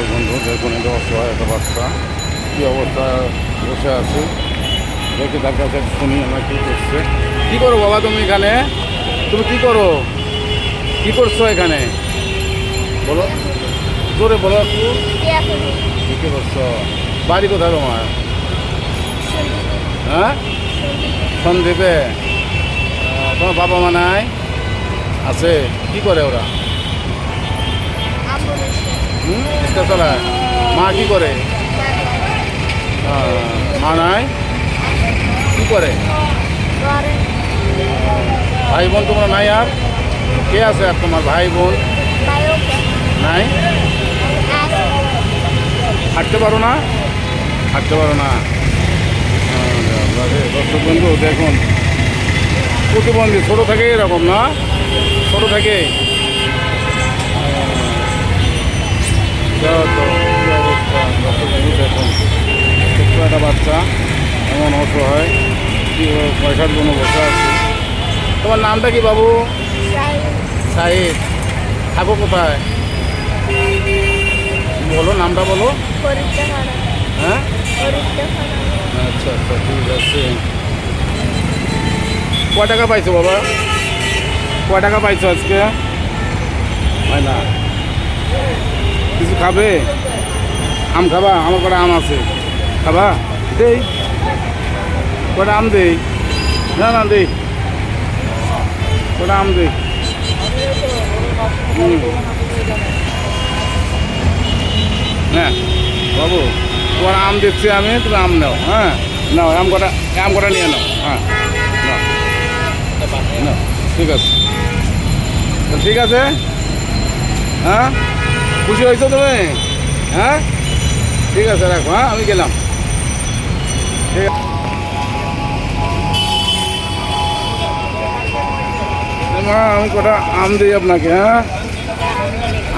দর্শক বন্ধু দেখুন, এটা অসহায় একটা বাচ্চা কী অবস্থা বসে আছে। দেখে তার কাছে শুনি আমরা কী করছে। কী করো বাবা তুমি এখানে? তুমি কী করো? কী করছো এখানে বলো, জোরে বলো একটু। কী করছো? বাড়ি কোথায় তোমার? হ্যাঁ, সন্দীপে। তোমার বাবা মা নাই? আছে। কি করে ওরা? রিক্সা চালায়। মা কি করে? মা নাই, কি করে? ভাই বোন তোমরা নাই? আর কে আছে আর তোমার ভাই বোন নাই? হাঁটতে পারো না? হাঁটতে পারো না? দর্শক বন্ধু দেখুন, প্রতিবন্ধী ছোটো থেকে এরকম না? ছোটো থেকে অবস্থা। দর্শক বন্ধু দেখুন, ছোট্ট একটা বাচ্চা এমন অসহায়, কি পয়সার জন্য বসে আছে। তোমার নামটা কি বাবু? সাইদ। থাকো কোথায় বলো, নামটা বলো। হ্যাঁ, আচ্ছা আচ্ছা, ঠিক আছে। কয় টাকা পাইছো বাবা? কয় টাকা পাইছো আজকে? হয় না, কিছু খাবে? আম খাবা? আমার কটা আম আছে, খাবা? দেই কটা আম দেই? না না দেই, কটা আম দেই। হ্যাঁ বাবু, তোমার আম দিচ্ছি আমি, তুমি আম নাও। হ্যাঁ নাও, আম কটা নিয়ে নাও। হ্যাঁ নাও নাও, ঠিক আছে, ঠিক আছে। হ্যাঁ, খুশি হয়েছো তুমি? হ্যাঁ ঠিক আছে, রাখো। হ্যাঁ, আমি গেলাম। ঠিক আছে মা, আমি কটা আম দিই আপনাকে। হ্যাঁ,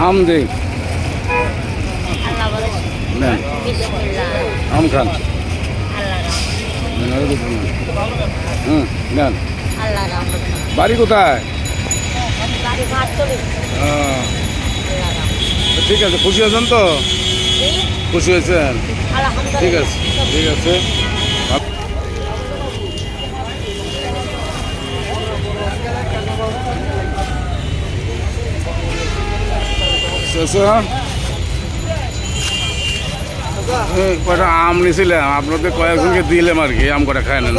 আম দিই, নেন আম খান। হুম, নেন। বাড়ি কোথায়? ঠিক আছে, খুশি হয়েছেন তো? খুশি হয়েছেন? ঠিক আছে, ঠিক আছে। কটা আম নিয়েছিলাম, আপনাদের কয়েকজনকে দিলাম আর কি। আম কটা খায় নেন,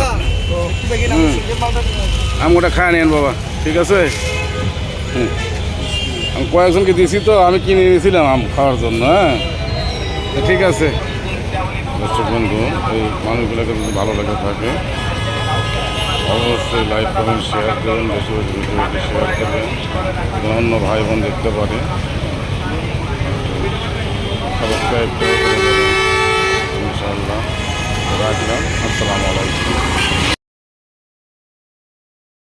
আম কটা খায় নেন বাবা, ঠিক আছে। আমি কয়েকজনকে দিয়েছি তো, আমি কিনে নিয়েছিলাম আম খাওয়ার জন্য। হ্যাঁ, ঠিক আছে। দর্শক বন্ধু, এই মানুষগুলোকে যদি ভালো লাগে থাকে অবশ্যই লাইক করেন, শেয়ার করেন, বেশি বেশি ভিডিওটি শেয়ার করবেন, অন্য ভাই বোন দেখতে পারে। সাবস্ক্রাইব করে